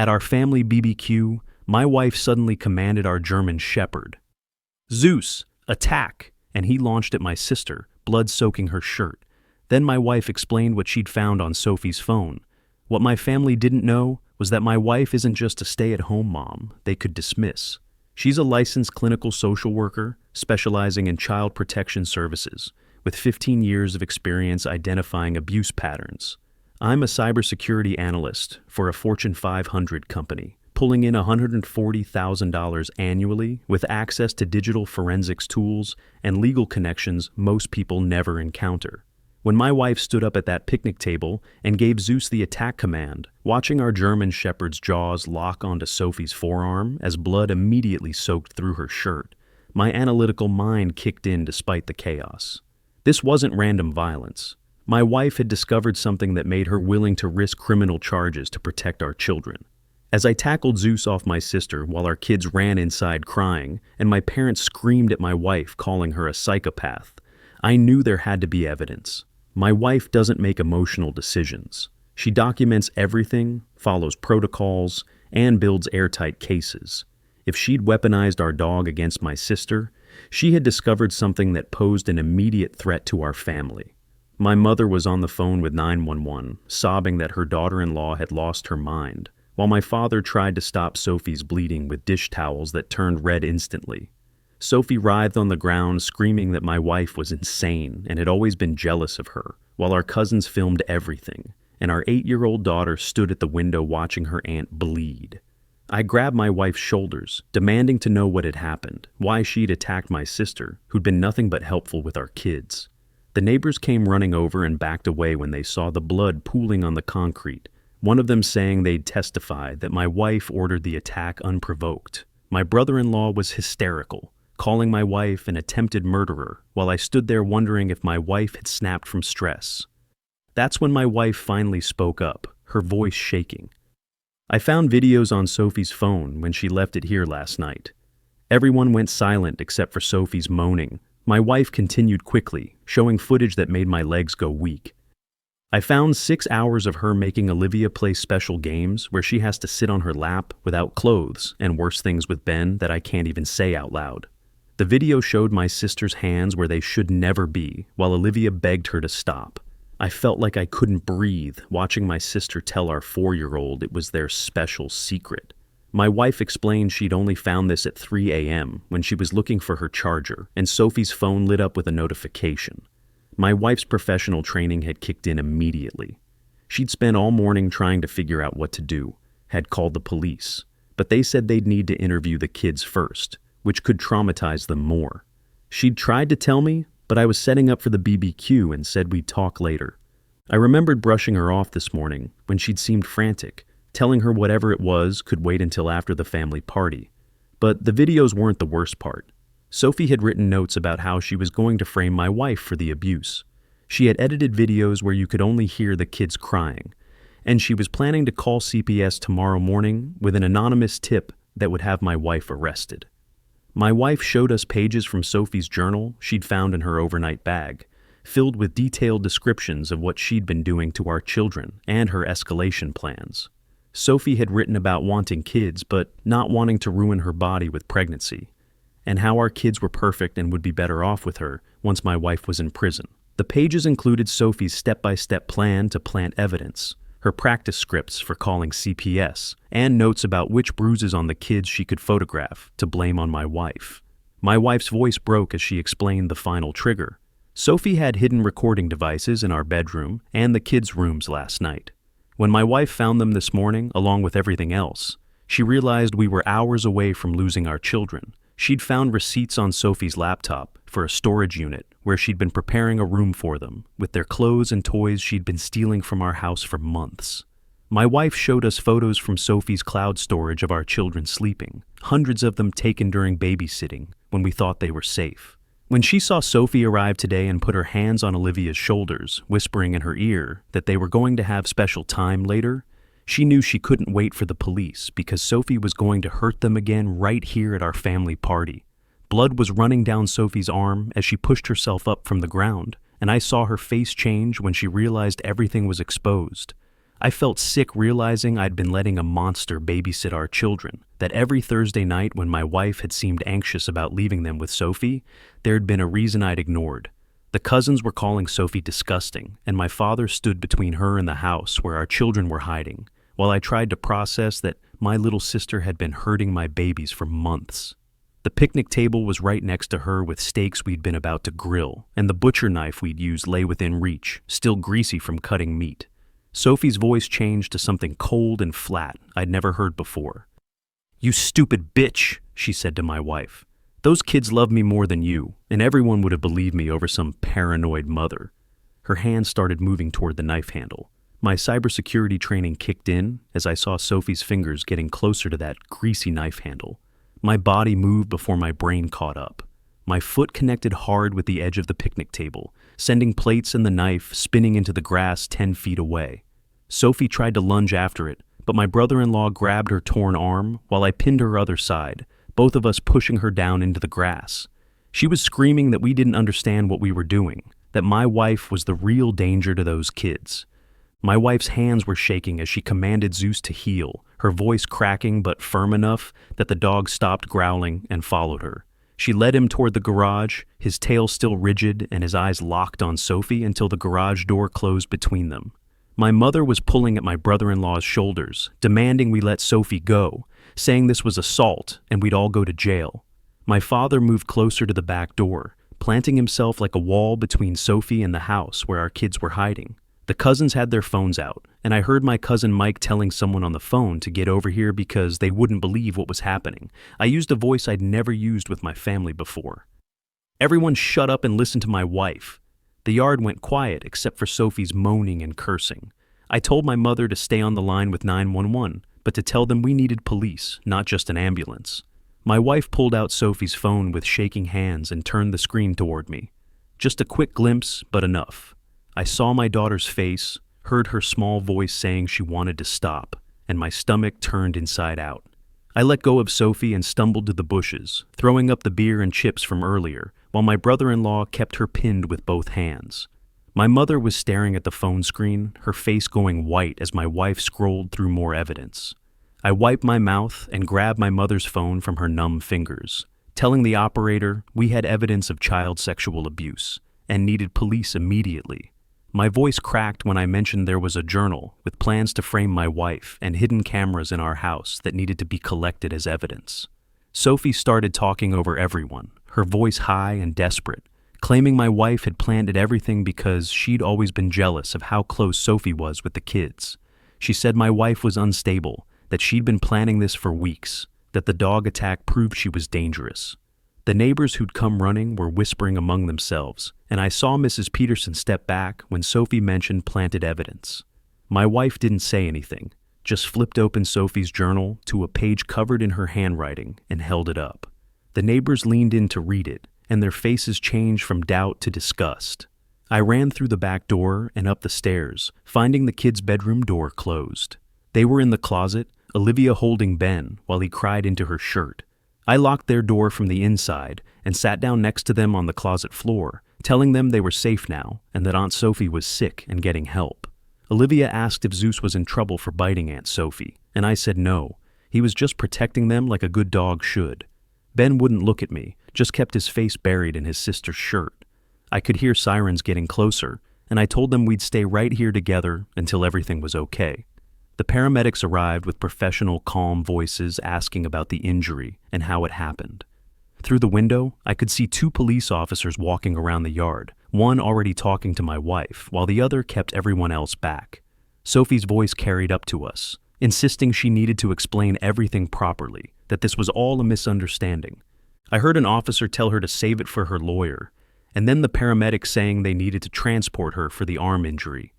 At our family BBQ, my wife suddenly commanded our German shepherd, "Zeus, attack!" and he launched at my sister, blood soaking her shirt. Then my wife explained what she'd found on Sophie's phone. What my family didn't know was that my wife isn't just a stay-at-home mom they could dismiss. She's a licensed clinical social worker specializing in child protection services, with 15 years of experience identifying abuse patterns. I'm a cybersecurity analyst for a Fortune 500 company, pulling in $140,000 annually with access to digital forensics tools and legal connections most people never encounter. When my wife stood up at that picnic table and gave Zeus the attack command, watching our German shepherd's jaws lock onto Sophie's forearm as blood immediately soaked through her shirt, my analytical mind kicked in despite the chaos. This wasn't random violence. My wife had discovered something that made her willing to risk criminal charges to protect our children. As I tackled Zeus off my sister while our kids ran inside crying and my parents screamed at my wife calling her a psychopath, I knew there had to be evidence. My wife doesn't make emotional decisions. She documents everything, follows protocols, and builds airtight cases. If she'd weaponized our dog against my sister, she had discovered something that posed an immediate threat to our family. My mother was on the phone with 911, sobbing that her daughter-in-law had lost her mind, while my father tried to stop Sophie's bleeding with dish towels that turned red instantly. Sophie writhed on the ground, screaming that my wife was insane and had always been jealous of her, while our cousins filmed everything, and our 8-year-old daughter stood at the window watching her aunt bleed. I grabbed my wife's shoulders, demanding to know what had happened, why she'd attacked my sister, who'd been nothing but helpful with our kids. The neighbors came running over and backed away when they saw the blood pooling on the concrete, one of them saying they'd testified that my wife ordered the attack unprovoked. My brother-in-law was hysterical, calling my wife an attempted murderer, while I stood there wondering if my wife had snapped from stress. That's when my wife finally spoke up, her voice shaking. I found videos on Sophie's phone when she left it here last night. Everyone went silent except for Sophie's moaning. My wife continued quickly, showing footage that made my legs go weak. I found 6 hours of her making Olivia play special games where she has to sit on her lap without clothes and worse things with Ben that I can't even say out loud. The video showed my sister's hands where they should never be, while Olivia begged her to stop. I felt like I couldn't breathe watching my sister tell our 4-year-old it was their special secret. My wife explained she'd only found this at 3 a.m. when she was looking for her charger, and Sophie's phone lit up with a notification. My wife's professional training had kicked in immediately. She'd spent all morning trying to figure out what to do, had called the police, but they said they'd need to interview the kids first, which could traumatize them more. She'd tried to tell me, but I was setting up for the BBQ and said we'd talk later. I remembered brushing her off this morning when she'd seemed frantic, telling her whatever it was could wait until after the family party. But the videos weren't the worst part. Sophie had written notes about how she was going to frame my wife for the abuse. She had edited videos where you could only hear the kids crying, and she was planning to call CPS tomorrow morning with an anonymous tip that would have my wife arrested. My wife showed us pages from Sophie's journal she'd found in her overnight bag, filled with detailed descriptions of what she'd been doing to our children and her escalation plans. Sophie had written about wanting kids but not wanting to ruin her body with pregnancy, and how our kids were perfect and would be better off with her once my wife was in prison. The pages included Sophie's step-by-step plan to plant evidence, her practice scripts for calling CPS, and notes about which bruises on the kids she could photograph to blame on my wife. My wife's voice broke as she explained the final trigger. Sophie had hidden recording devices in our bedroom and the kids' rooms last night. When my wife found them this morning, along with everything else, she realized we were hours away from losing our children. She'd found receipts on Sophie's laptop for a storage unit where she'd been preparing a room for them, with their clothes and toys she'd been stealing from our house for months. My wife showed us photos from Sophie's cloud storage of our children sleeping, hundreds of them taken during babysitting when we thought they were safe. When she saw Sophie arrive today and put her hands on Olivia's shoulders, whispering in her ear that they were going to have special time later, she knew she couldn't wait for the police because Sophie was going to hurt them again right here at our family party. Blood was running down Sophie's arm as she pushed herself up from the ground, and I saw her face change when she realized everything was exposed. I felt sick realizing I'd been letting a monster babysit our children, that every Thursday night when my wife had seemed anxious about leaving them with Sophie, there had been a reason I'd ignored. The cousins were calling Sophie disgusting, and my father stood between her and the house where our children were hiding, while I tried to process that my little sister had been hurting my babies for months. The picnic table was right next to her with steaks we'd been about to grill, and the butcher knife we'd used lay within reach, still greasy from cutting meat. Sophie's voice changed to something cold and flat I'd never heard before. "You stupid bitch," she said to my wife. "Those kids love me more than you, and everyone would have believed me over some paranoid mother." Her hand started moving toward the knife handle. My cybersecurity training kicked in as I saw Sophie's fingers getting closer to that greasy knife handle. My body moved before my brain caught up. My foot connected hard with the edge of the picnic table, sending plates and the knife spinning into the grass 10 feet away. Sophie tried to lunge after it, but my brother-in-law grabbed her torn arm while I pinned her other side, both of us pushing her down into the grass. She was screaming that we didn't understand what we were doing, that my wife was the real danger to those kids. My wife's hands were shaking as she commanded Zeus to heel, her voice cracking but firm enough that the dog stopped growling and followed her. She led him toward the garage, his tail still rigid and his eyes locked on Sophie until the garage door closed between them. My mother was pulling at my brother-in-law's shoulders, demanding we let Sophie go, saying this was assault and we'd all go to jail. My father moved closer to the back door, planting himself like a wall between Sophie and the house where our kids were hiding. The cousins had their phones out, and I heard my cousin Mike telling someone on the phone to get over here because they wouldn't believe what was happening. I used a voice I'd never used with my family before. "Everyone shut up and listen to my wife." The yard went quiet except for Sophie's moaning and cursing. I told my mother to stay on the line with 911, but to tell them we needed police, not just an ambulance. My wife pulled out Sophie's phone with shaking hands and turned the screen toward me. Just a quick glimpse, but enough. I saw my daughter's face, heard her small voice saying she wanted to stop, and my stomach turned inside out. I let go of Sophie and stumbled to the bushes, throwing up the beer and chips from earlier, while my brother-in-law kept her pinned with both hands. My mother was staring at the phone screen, her face going white as my wife scrolled through more evidence. I wiped my mouth and grabbed my mother's phone from her numb fingers, telling the operator we had evidence of child sexual abuse and needed police immediately. My voice cracked when I mentioned there was a journal with plans to frame my wife and hidden cameras in our house that needed to be collected as evidence. Sophie started talking over everyone, her voice high and desperate, claiming my wife had planted everything because she'd always been jealous of how close Sophie was with the kids. She said my wife was unstable, that she'd been planning this for weeks, that the dog attack proved she was dangerous. The neighbors who'd come running were whispering among themselves, and I saw Mrs. Peterson step back when Sophie mentioned planted evidence. My wife didn't say anything, just flipped open Sophie's journal to a page covered in her handwriting and held it up. The neighbors leaned in to read it, and their faces changed from doubt to disgust. I ran through the back door and up the stairs, finding the kids' bedroom door closed. They were in the closet, Olivia holding Ben while he cried into her shirt. I locked their door from the inside and sat down next to them on the closet floor, telling them they were safe now and that Aunt Sophie was sick and getting help. Olivia asked if Zeus was in trouble for biting Aunt Sophie, and I said no. He was just protecting them like a good dog should. Ben wouldn't look at me, just kept his face buried in his sister's shirt. I could hear sirens getting closer, and I told them we'd stay right here together until everything was okay. The paramedics arrived with professional, calm voices asking about the injury and how it happened. Through the window, I could see 2 police officers walking around the yard, one already talking to my wife, while the other kept everyone else back. Sophie's voice carried up to us, insisting she needed to explain everything properly, that this was all a misunderstanding. I heard an officer tell her to save it for her lawyer, and then the paramedics saying they needed to transport her for the arm injury.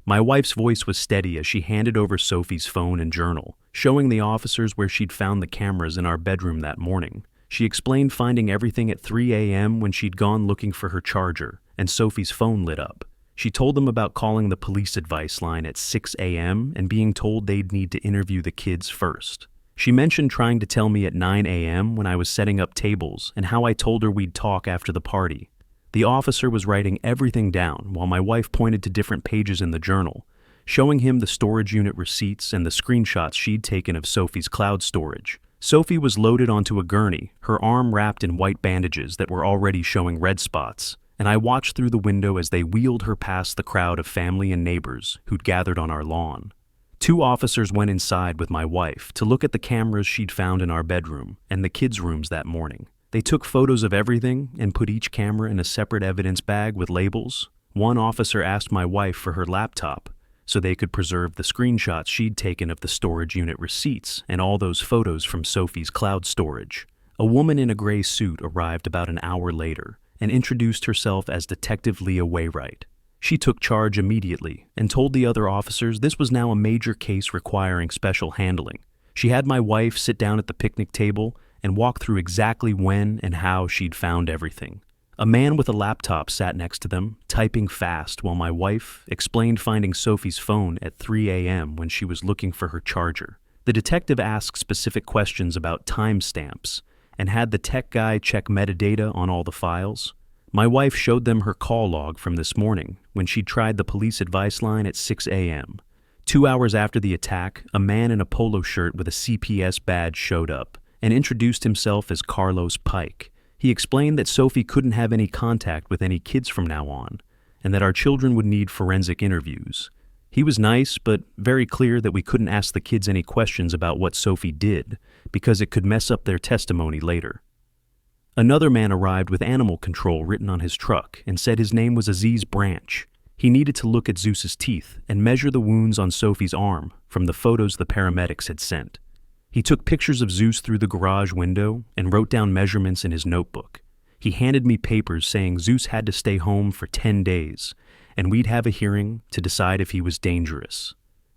My wife's voice was steady as she handed over Sophie's phone and journal, showing the officers where she'd found the cameras in our bedroom that morning. She explained finding everything at 3 a.m. when she'd gone looking for her charger, and Sophie's phone lit up. She told them about calling the police advice line at 6 a.m. and being told they'd need to interview the kids first. She mentioned trying to tell me at 9 a.m. when I was setting up tables and how I told her we'd talk after the party. The officer was writing everything down while my wife pointed to different pages in the journal. showing him the storage unit receipts and the screenshots she'd taken of Sophie's cloud storage. Sophie was loaded onto a gurney, her arm wrapped in white bandages that were already showing red spots, and I watched through the window as they wheeled her past the crowd of family and neighbors who'd gathered on our lawn. 2 officers went inside with my wife to look at the cameras she'd found in our bedroom and the kids' rooms that morning. They took photos of everything and put each camera in a separate evidence bag with labels. One officer asked my wife for her laptop so they could preserve the screenshots she'd taken of the storage unit receipts and all those photos from Sophie's cloud storage. A woman in a gray suit arrived about an hour later and introduced herself as Detective Leah Waywright. She took charge immediately and told the other officers this was now a major case requiring special handling. She had my wife sit down at the picnic table and walk through exactly when and how she'd found everything. A man with a laptop sat next to them, typing fast, while my wife explained finding Sophie's phone at 3 a.m. when she was looking for her charger. The detective asked specific questions about timestamps and had the tech guy check metadata on all the files. My wife showed them her call log from this morning when she tried the police advice line at 6 a.m. 2 hours after the attack, a man in a polo shirt with a CPS badge showed up and introduced himself as Carlos Pike. He explained that Sophie couldn't have any contact with any kids from now on, and that our children would need forensic interviews. He was nice, but very clear that we couldn't ask the kids any questions about what Sophie did, because it could mess up their testimony later. Another man arrived with animal control written on his truck and said his name was Aziz Branch. He needed to look at Zeus's teeth and measure the wounds on Sophie's arm from the photos the paramedics had sent. He took pictures of Zeus through the garage window and wrote down measurements in his notebook. He handed me papers saying Zeus had to stay home for 10 days, and we'd have a hearing to decide if he was dangerous.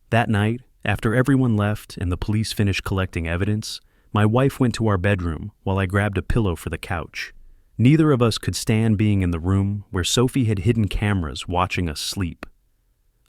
That night, after everyone left and the police finished collecting evidence, my wife went to our bedroom while I grabbed a pillow for the couch. Neither of us could stand being in the room where Sophie had hidden cameras watching us sleep.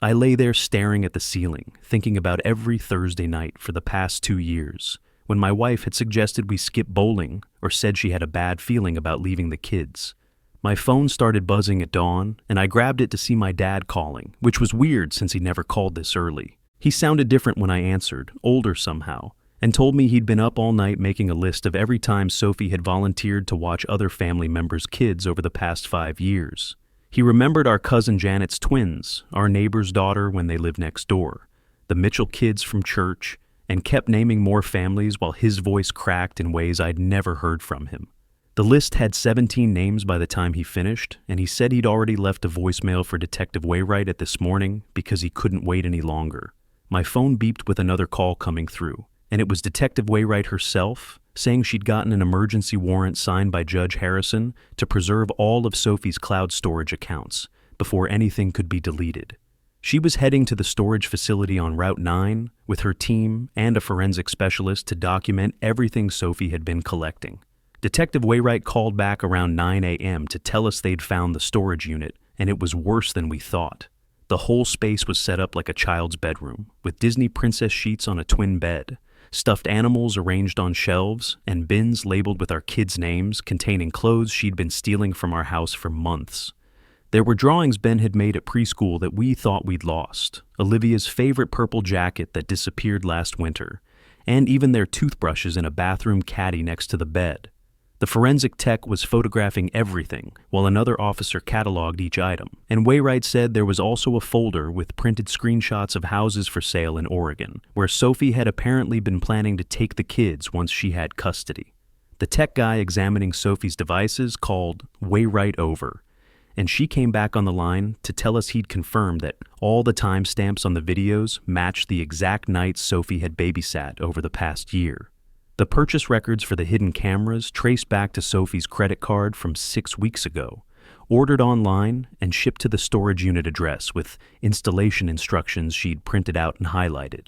I lay there staring at the ceiling, thinking about every Thursday night for the past 2 years, when my wife had suggested we skip bowling or said she had a bad feeling about leaving the kids. My phone started buzzing at dawn, and I grabbed it to see my dad calling, which was weird since he never called this early. He sounded different when I answered, older somehow, and told me he'd been up all night making a list of every time Sophie had volunteered to watch other family members' kids over the past 5 years. He remembered our cousin Janet's twins, our neighbor's daughter when they lived next door, the Mitchell kids from church, and kept naming more families while his voice cracked in ways I'd never heard from him. The list had 17 names by the time he finished, and he said he'd already left a voicemail for Detective Waywright at this morning because he couldn't wait any longer. My phone beeped with another call coming through, and it was Detective Waywright herself, saying she'd gotten an emergency warrant signed by Judge Harrison to preserve all of Sophie's cloud storage accounts before anything could be deleted. She was heading to the storage facility on Route 9 with her team and a forensic specialist to document everything Sophie had been collecting. Detective Waywright called back around 9 a.m. to tell us they'd found the storage unit, and it was worse than we thought. The whole space was set up like a child's bedroom, with Disney princess sheets on a twin bed, stuffed animals arranged on shelves, and bins labeled with our kids' names containing clothes she'd been stealing from our house for months. There were drawings Ben had made at preschool that we thought we'd lost, Olivia's favorite purple jacket that disappeared last winter, and even their toothbrushes in a bathroom caddy next to the bed. The forensic tech was photographing everything, while another officer cataloged each item, and Waywright said there was also a folder with printed screenshots of houses for sale in Oregon, where Sophie had apparently been planning to take the kids once she had custody. The tech guy examining Sophie's devices called Waywright over, and she came back on the line to tell us he'd confirmed that all the timestamps on the videos matched the exact nights Sophie had babysat over the past year. The purchase records for the hidden cameras traced back to Sophie's credit card from 6 weeks ago, ordered online and shipped to the storage unit address with installation instructions she'd printed out and highlighted.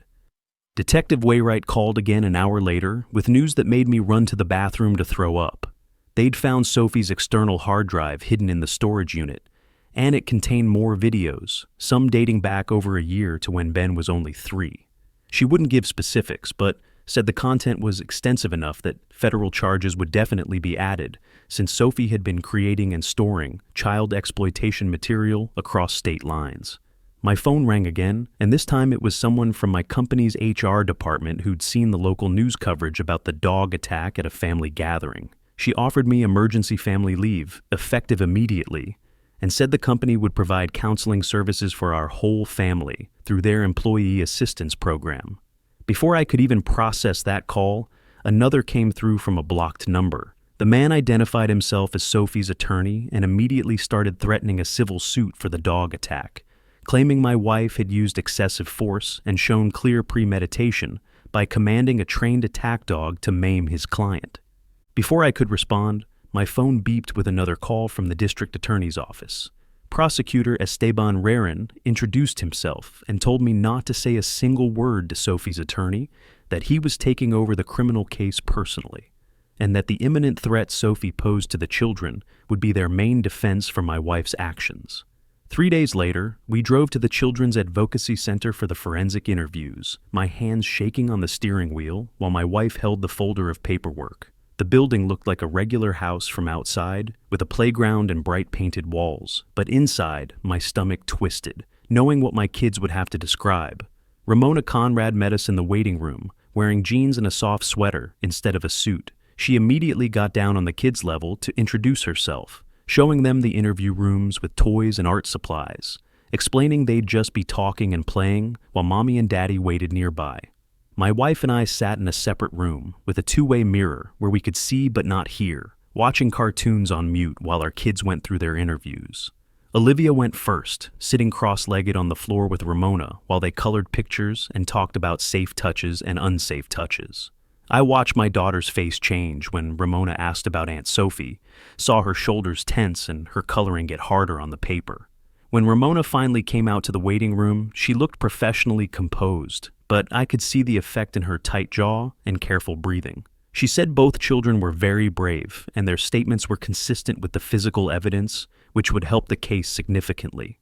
Detective Waywright called again an hour later with news that made me run to the bathroom to throw up. They'd found Sophie's external hard drive hidden in the storage unit, and it contained more videos, some dating back over a year to when Ben was only 3. She wouldn't give specifics, but said the content was extensive enough that federal charges would definitely be added, since Sophie had been creating and storing child exploitation material across state lines. My phone rang again, and this time it was someone from my company's HR department who'd seen the local news coverage about the dog attack at a family gathering. She offered me emergency family leave, effective immediately, and said the company would provide counseling services for our whole family through their employee assistance program. Before I could even process that call, another came through from a blocked number. The man identified himself as Sophie's attorney and immediately started threatening a civil suit for the dog attack, claiming my wife had used excessive force and shown clear premeditation by commanding a trained attack dog to maim his client. Before I could respond, my phone beeped with another call from the district attorney's office. Prosecutor Esteban Rerin introduced himself and told me not to say a single word to Sophie's attorney, that he was taking over the criminal case personally, and that the imminent threat Sophie posed to the children would be their main defense for my wife's actions. 3 days later, we drove to the Children's Advocacy Center for the forensic interviews, my hands shaking on the steering wheel while my wife held the folder of paperwork. The building looked like a regular house from outside, with a playground and bright painted walls, but inside, my stomach twisted, knowing what my kids would have to describe. Ramona Conrad met us in the waiting room, wearing jeans and a soft sweater instead of a suit. She immediately got down on the kids' level to introduce herself, showing them the interview rooms with toys and art supplies, explaining they'd just be talking and playing while Mommy and Daddy waited nearby. My wife and I sat in a separate room with a two-way mirror where we could see but not hear, watching cartoons on mute while our kids went through their interviews. Olivia went first, sitting cross-legged on the floor with Ramona while they colored pictures and talked about safe touches and unsafe touches. I watched my daughter's face change when Ramona asked about Aunt Sophie, saw her shoulders tense and her coloring get harder on the paper. When Ramona finally came out to the waiting room, she looked professionally composed, but I could see the effect in her tight jaw and careful breathing. She said both children were very brave and their statements were consistent with the physical evidence, which would help the case significantly.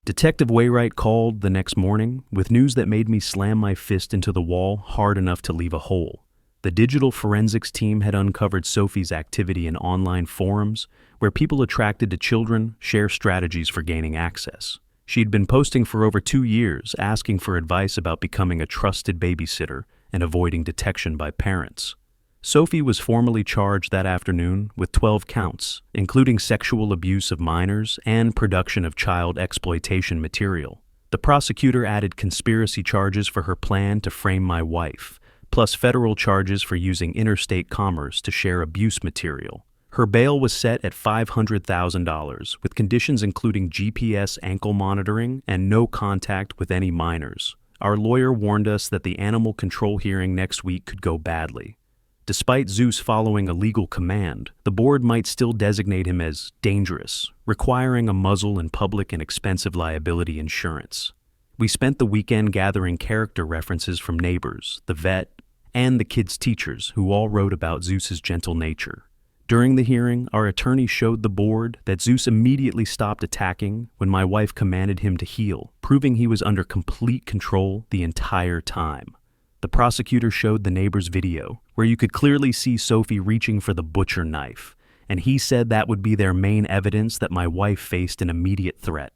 Detective Wainwright called the next morning with news that made me slam my fist into the wall hard enough to leave a hole. The digital forensics team had uncovered Sophie's activity in online forums where people attracted to children share strategies for gaining access. She'd been posting for over 2 years, asking for advice about becoming a trusted babysitter and avoiding detection by parents. Sophie was formally charged that afternoon with 12 counts, including sexual abuse of minors and production of child exploitation material. The prosecutor added conspiracy charges for her plan to frame my wife, plus federal charges for using interstate commerce to share abuse material. Her bail was set at $500,000, with conditions including GPS ankle monitoring and no contact with any minors. Our lawyer warned us that the animal control hearing next week could go badly. Despite Zeus following a legal command, the board might still designate him as dangerous, requiring a muzzle and public and expensive liability insurance. We spent the weekend gathering character references from neighbors, the vet, and the kids' teachers, who all wrote about Zeus's gentle nature. During the hearing, our attorney showed the board that Zeus immediately stopped attacking when my wife commanded him to heel, proving he was under complete control the entire time. The prosecutor showed the neighbor's video, where you could clearly see Sophie reaching for the butcher knife, and he said that would be their main evidence that my wife faced an immediate threat.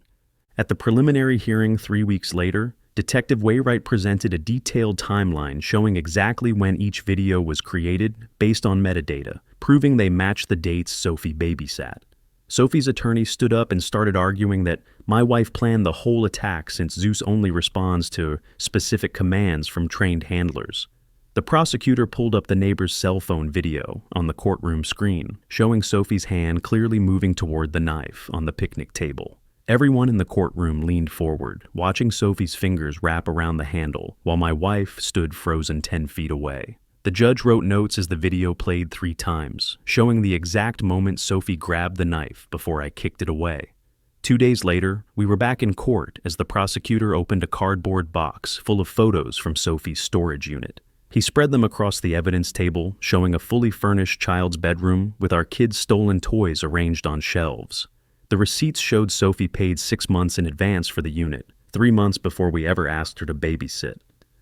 At the preliminary hearing 3 weeks later, Detective Wainwright presented a detailed timeline showing exactly when each video was created based on metadata, proving they matched the dates Sophie babysat. Sophie's attorney stood up and started arguing that my wife planned the whole attack since Zeus only responds to specific commands from trained handlers. The prosecutor pulled up the neighbor's cell phone video on the courtroom screen, showing Sophie's hand clearly moving toward the knife on the picnic table. Everyone in the courtroom leaned forward, watching Sophie's fingers wrap around the handle, while my wife stood frozen 10 feet away. The judge wrote notes as the video played 3 times, showing the exact moment Sophie grabbed the knife before I kicked it away. 2 days later, we were back in court as the prosecutor opened a cardboard box full of photos from Sophie's storage unit. He spread them across the evidence table, showing a fully furnished child's bedroom with our kids' stolen toys arranged on shelves. The receipts showed Sophie paid 6 months in advance for the unit, 3 months before we ever asked her to babysit.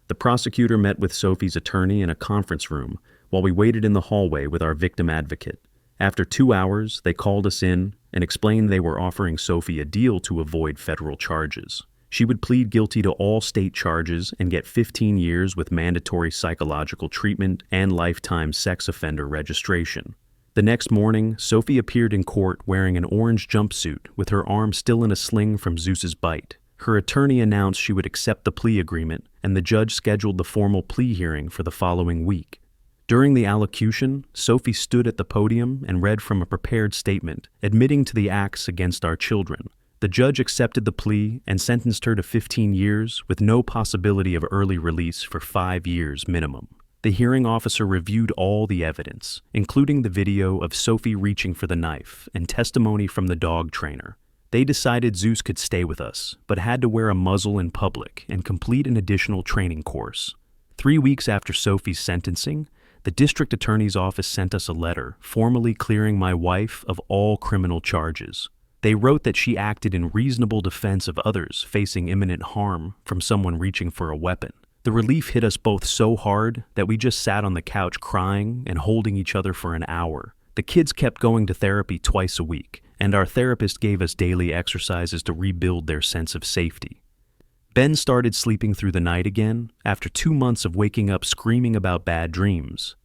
The prosecutor met with Sophie's attorney in a conference room while we waited in the hallway with our victim advocate. After 2 hours, they called us in and explained they were offering Sophie a deal to avoid federal charges. She would plead guilty to all state charges and get 15 years with mandatory psychological treatment and lifetime sex offender registration. The next morning, Sophie appeared in court wearing an orange jumpsuit with her arm still in a sling from Zeus's bite. Her attorney announced she would accept the plea agreement, and the judge scheduled the formal plea hearing for the following week. During the allocution, Sophie stood at the podium and read from a prepared statement, admitting to the acts against our children. The judge accepted the plea and sentenced her to 15 years with no possibility of early release for 5 years minimum. The hearing officer reviewed all the evidence, including the video of Sophie reaching for the knife and testimony from the dog trainer. They decided Zeus could stay with us, but had to wear a muzzle in public and complete an additional training course. 3 weeks after Sophie's sentencing, the district attorney's office sent us a letter formally clearing my wife of all criminal charges. They wrote that she acted in reasonable defense of others facing imminent harm from someone reaching for a weapon. The relief hit us both so hard that we just sat on the couch crying and holding each other for an hour. The kids kept going to therapy twice a week, and our therapist gave us daily exercises to rebuild their sense of safety. Ben started sleeping through the night again after 2 months of waking up screaming about bad dreams.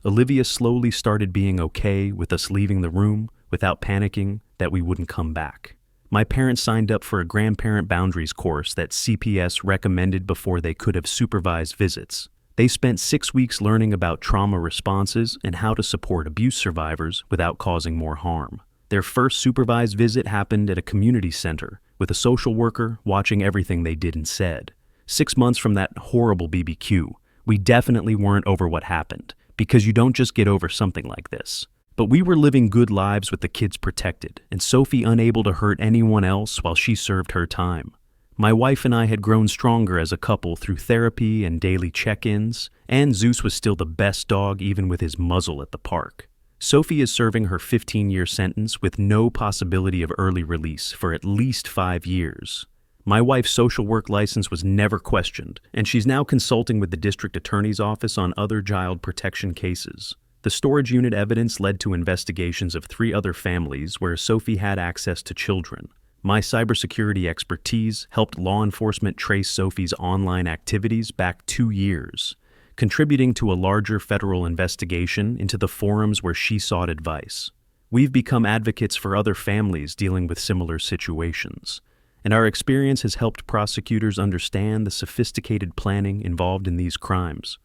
Olivia slowly started being okay with us leaving the room without panicking that we wouldn't come back. My parents signed up for a grandparent boundaries course that CPS recommended before they could have supervised visits. They spent 6 weeks learning about trauma responses and how to support abuse survivors without causing more harm. Their first supervised visit happened at a community center, with a social worker watching everything they did and said. 6 months from that horrible BBQ, we definitely weren't over what happened, because you don't just get over something like this. But we were living good lives with the kids protected, and Sophie unable to hurt anyone else while she served her time. My wife and I had grown stronger as a couple through therapy and daily check-ins, and Zeus was still the best dog even with his muzzle at the park. Sophie is serving her 15-year sentence with no possibility of early release for at least 5 years. My wife's social work license was never questioned, and she's now consulting with the district attorney's office on other child protection cases. The storage unit evidence led to investigations of 3 other families where Sophie had access to children. My cybersecurity expertise helped law enforcement trace Sophie's online activities back 2 years, contributing to a larger federal investigation into the forums where she sought advice. We've become advocates for other families dealing with similar situations, and our experience has helped prosecutors understand the sophisticated planning involved in these crimes.